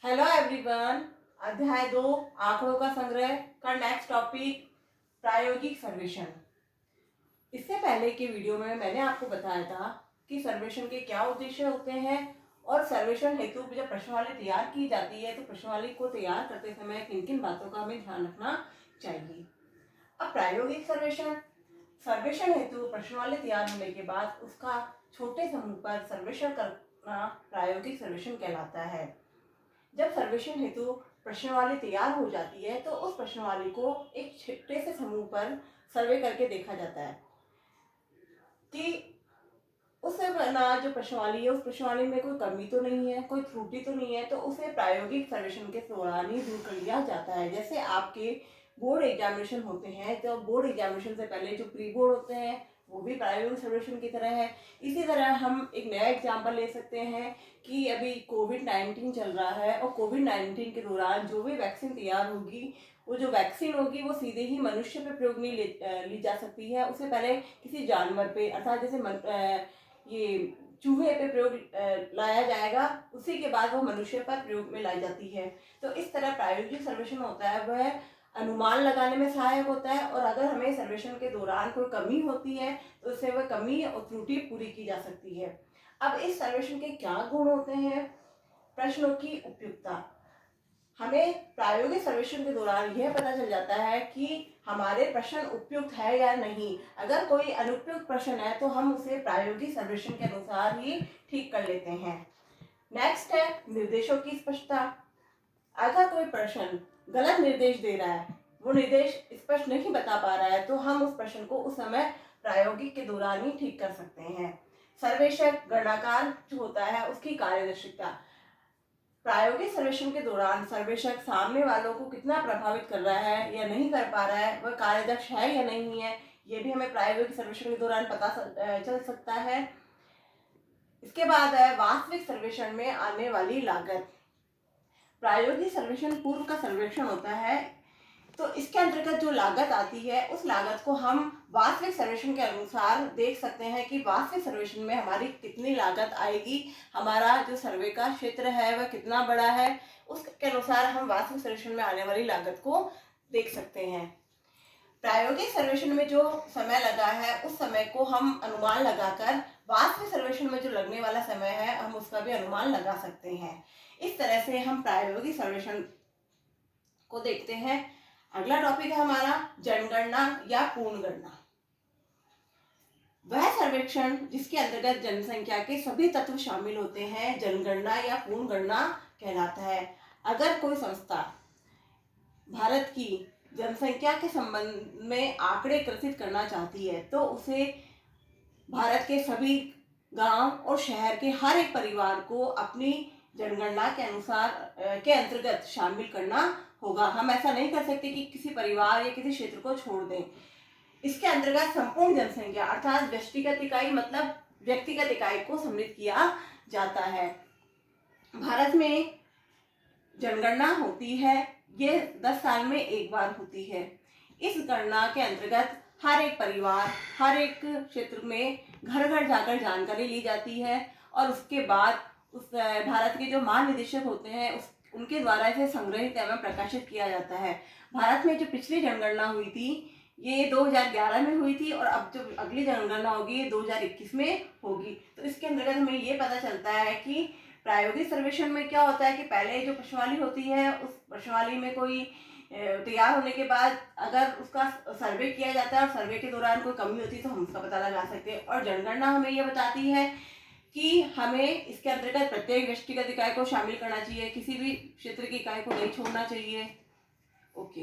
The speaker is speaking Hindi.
Hello everyone. अध्याय 2 आंकड़ों का संग्रह का नेक्स्ट टॉपिक प्रायोगिक सर्वेक्षण। इससे पहले के वीडियो में मैंने आपको बताया था कि सर्वेक्षण के क्या उद्देश्य होते हैं और सर्वेक्षण हेतु जब प्रश्नावली तैयार की जाती है तो प्रश्नावली को तैयार करते समय किन किन बातों का हमें ध्यान रखना चाहिए। अब प्रायोगिक सर्वेक्षण सर्वेक्षण हेतु प्रश्नावली तैयार होने के बाद उसका छोटे समूह पर सर्वेक्षण करना प्रायोगिक सर्वेक्षण कहलाता है। जब सर्वेक्षण हेतु प्रश्नावली तैयार हो जाती है तो उस प्रश्नावली को एक छोटे से समूह पर सर्वे करके देखा जाता है कि उस जो प्रश्नावली है उस प्रश्नावली में कोई कमी तो नहीं है, कोई त्रुटि तो नहीं है, तो उसे प्रायोगिक सर्वेक्षण के दौरान ही दूर कर लिया जाता है। जैसे आपके बोर्ड एग्जामिनेशन होते हैं तो बोर्ड एग्जामिनेशन से पहले जो प्री बोर्ड होते हैं वो भी प्रायोगिक सर्वेक्षण की तरह है। इसी तरह हम एक नया एग्जाम्पल ले सकते हैं कि अभी कोविड-19 चल रहा है और कोविड-19 के दौरान जो भी वैक्सीन तैयार होगी वो जो वैक्सीन होगी वो सीधे ही मनुष्य पे प्रयोग नहीं ली जा सकती है, उससे पहले किसी जानवर पे अर्थात जैसे ये चूहे पे प्रयोग लाया जाएगा, उसी के बाद वो मनुष्य पर प्रयोग में लाई जाती है। तो इस तरह प्रायोगिक सर्वेक्षण होता है वह अनुमान लगाने में सहायक होता है और अगर हमें सर्वेक्षण के दौरान कोई कमी होती है तो उससे वह कमी और त्रुटि पूरी की जा सकती है। अब इस सर्वेक्षण के क्या गुण होते हैं? प्रश्नों की उपयुक्तता। हमें प्रायोगिक सर्वेक्षण के दौरान यह पता चल जाता है कि हमारे प्रश्न उपयुक्त है या नहीं। अगर कोई अनुपयुक्त प्रश्न है तो हम उसे प्रायोगिक सर्वेक्षण के अनुसार ही ठीक कर लेते हैं। नेक्स्ट है निर्देशों की स्पष्टता। अगर कोई प्रश्न गलत निर्देश दे रहा है, वो निर्देश स्पष्ट नहीं बता पा रहा है, तो हम उस प्रश्न को उस समय प्रायोगिक के दौरान ही ठीक कर सकते हैं। सर्वेक्षक गणनाकार जो होता है उसकी कार्यदर्शिता। प्रायोगिक सर्वेक्षण के दौरान सर्वेक्षक सामने वालों को कितना प्रभावित कर रहा है या नहीं कर पा रहा है, वह कार्यदक्ष है या नहीं है, ये भी हमें प्रायोगिक सर्वेक्षण के दौरान पता चल सकता है। इसके बाद है वास्तविक सर्वेक्षण में आने वाली लागत। प्रायोगिक सर्वेक्षण पूर्व का सर्वेक्षण होता है तो इसके अंतर्गत जो लागत आती है उस लागत को हम वास्तविक सर्वेक्षण के अनुसार देख सकते हैं कि वास्तविक सर्वेक्षण में हमारी कितनी लागत आएगी, हमारा जो सर्वे का क्षेत्र है वह कितना बड़ा है, उसके अनुसार हम वास्तविक सर्वेक्षण में आने वाली लागत को देख सकते हैं। प्रायोगिक सर्वेक्षण में जो समय लगा है उस समय को हम अनुमान लगाकर वास्तविक सर्वेक्षण में जो लगने वाला समय है हम उसका भी अनुमान लगा सकते हैं। इस तरह से हम प्रायोगिक सर्वेक्षण को देखते हैं। अगला टॉपिक है हमारा जनगणना या पूर्ण गणना। वह सर्वेक्षण जिसके अंतर्गत जनसंख्या के सभी तत्व शामिल होते हैं जनगणना या पूर्ण गणना कहलाता है। अगर कोई संस्था भारत की जनसंख्या के संबंध में आंकड़े एकत्रित करना चाहती है तो उसे भारत के सभी गांव और शहर के हर एक परिवार को अपनी जनगणना के अनुसार के अंतर्गत शामिल करना होगा। हम ऐसा नहीं कर सकते कि किसी परिवार या किसी क्षेत्र को छोड़ दें। इसके अंतर्गत संपूर्ण जनसंख्या अर्थात व्यक्तिगत इकाई मतलब व्यक्तिगत इकाई को सम्मिलित किया जाता है। भारत में जनगणना होती है, ये 10 साल में एक बार होती है। इस गणना के अंतर्गत हर एक परिवार हर एक क्षेत्र में घर घर जाकर जानकारी ली जाती है और उसके बाद उस भारत के जो महानिदेशक होते हैं उनके द्वारा इसे संग्रहित एवं प्रकाशित किया जाता है। भारत में जो पिछली जनगणना हुई थी ये 2011 में हुई थी और अब जो अगली जनगणना होगी ये 2021 में होगी। तो इसके अंतर्गत हमें ये पता चलता है कि प्रायोगिक सर्वेक्षण में क्या होता है कि पहले जो प्रश्नावली होती है उस प्रश्नावली में कोई तैयार होने के बाद अगर उसका सर्वे किया जाता है और सर्वे के दौरान कोई कमी होती है तो हम उसका पता लगा सकते हैं। और जनगणना हमें यह बताती है कि हमें इसके अंतर्गत प्रत्येक व्यक्तिगत इकाई को शामिल करना चाहिए, किसी भी क्षेत्र की इकाई को नहीं छोड़ना चाहिए। ओके।